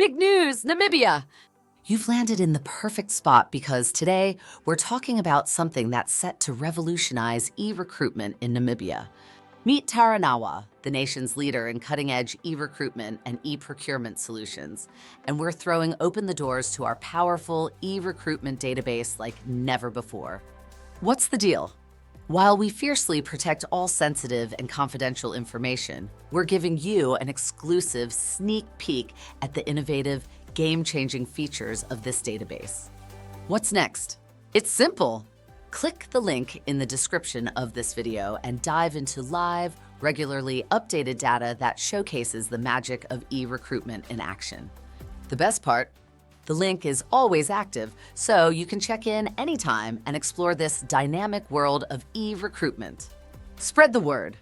Big news, Namibia! You've landed in the perfect spot because today we're talking about something that's set to revolutionize e-recruitment in Namibia. Meet Tara Nawa, the nation's leader in cutting-edge e-recruitment and e-procurement solutions. And we're throwing open the doors to our powerful e-recruitment database like never before. What's the deal? While we fiercely protect all sensitive and confidential information, we're giving you an exclusive sneak peek at the innovative, game-changing features of this database. What's next? It's simple. Click the link in the description of this video and dive into live, regularly updated data that showcases the magic of e-recruitment in action. The best part? The link is always active, so you can check in anytime and explore this dynamic world of e-recruitment. Spread the word.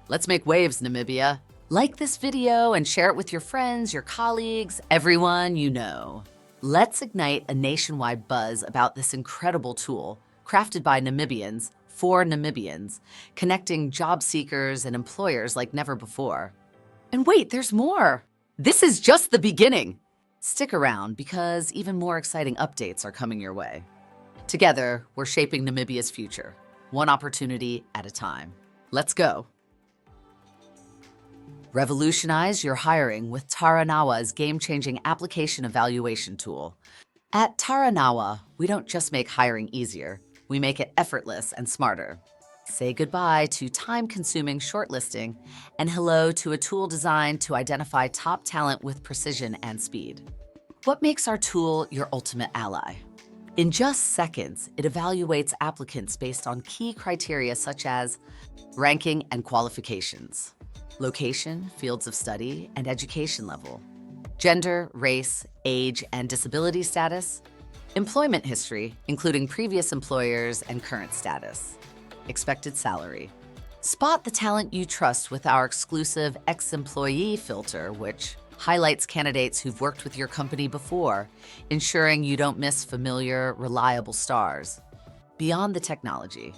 Let's make waves, Namibia. Like this video and share it with your friends, your colleagues, everyone you know. Let's ignite a nationwide buzz about this incredible tool, crafted by Namibians for Namibians, connecting job seekers and employers like never before. And wait, there's more. This is just the beginning. Stick around because even more exciting updates are coming your way. Together, we're shaping Namibia's future, one opportunity at a time. Let's go. Revolutionize your hiring with Tara Nawa's game-changing application evaluation tool. At Tara Nawa, we don't just make hiring easier, we make it effortless and smarter. Say goodbye to time-consuming shortlisting and hello to a tool designed to identify top talent with precision and speed. What makes our tool your ultimate ally? In just seconds, it evaluates applicants based on key criteria such as ranking and qualifications, location, fields of study, and education level, gender, race, age, and disability status, employment history, including previous employers and current status, expected salary. Spot the talent you trust with our exclusive ex-employee filter, which highlights candidates who've worked with your company before, ensuring you don't miss familiar, reliable stars. Beyond the technology,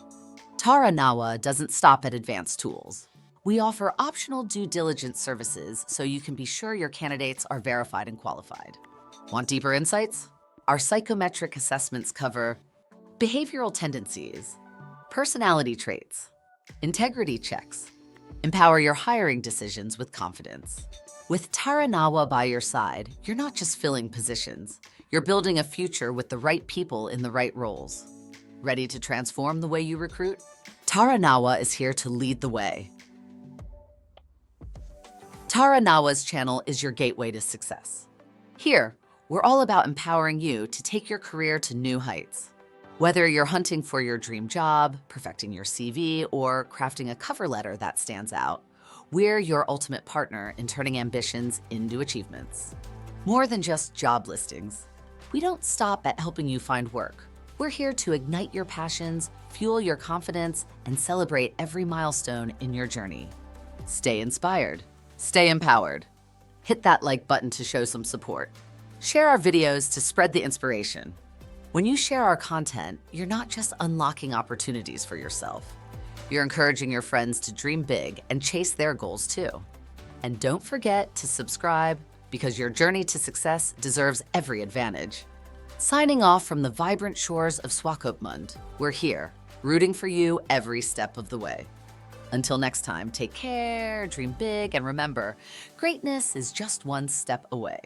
Tara Nawa doesn't stop at advanced tools. We offer optional due diligence services so you can be sure your candidates are verified and qualified. Want deeper insights? Our psychometric assessments cover behavioral tendencies, personality traits, integrity checks. Empower your hiring decisions with confidence. With Tara Nawa by your side, you're not just filling positions, you're building a future with the right people in the right roles. Ready to transform the way you recruit? Tara Nawa is here to lead the way. Tara Nawa's channel is your gateway to success. Here, we're all about empowering you to take your career to new heights. Whether you're hunting for your dream job, perfecting your CV, or crafting a cover letter that stands out, we're your ultimate partner in turning ambitions into achievements. More than just job listings, we don't stop at helping you find work. We're here to ignite your passions, fuel your confidence, and celebrate every milestone in your journey. Stay inspired. Stay empowered. Hit that like button to show some support. Share our videos to spread the inspiration. When you share our content, you're not just unlocking opportunities for yourself. You're encouraging your friends to dream big and chase their goals too. And don't forget to subscribe because your journey to success deserves every advantage. Signing off from the vibrant shores of Swakopmund, we're here, rooting for you every step of the way. Until next time, take care, dream big, and remember, greatness is just one step away.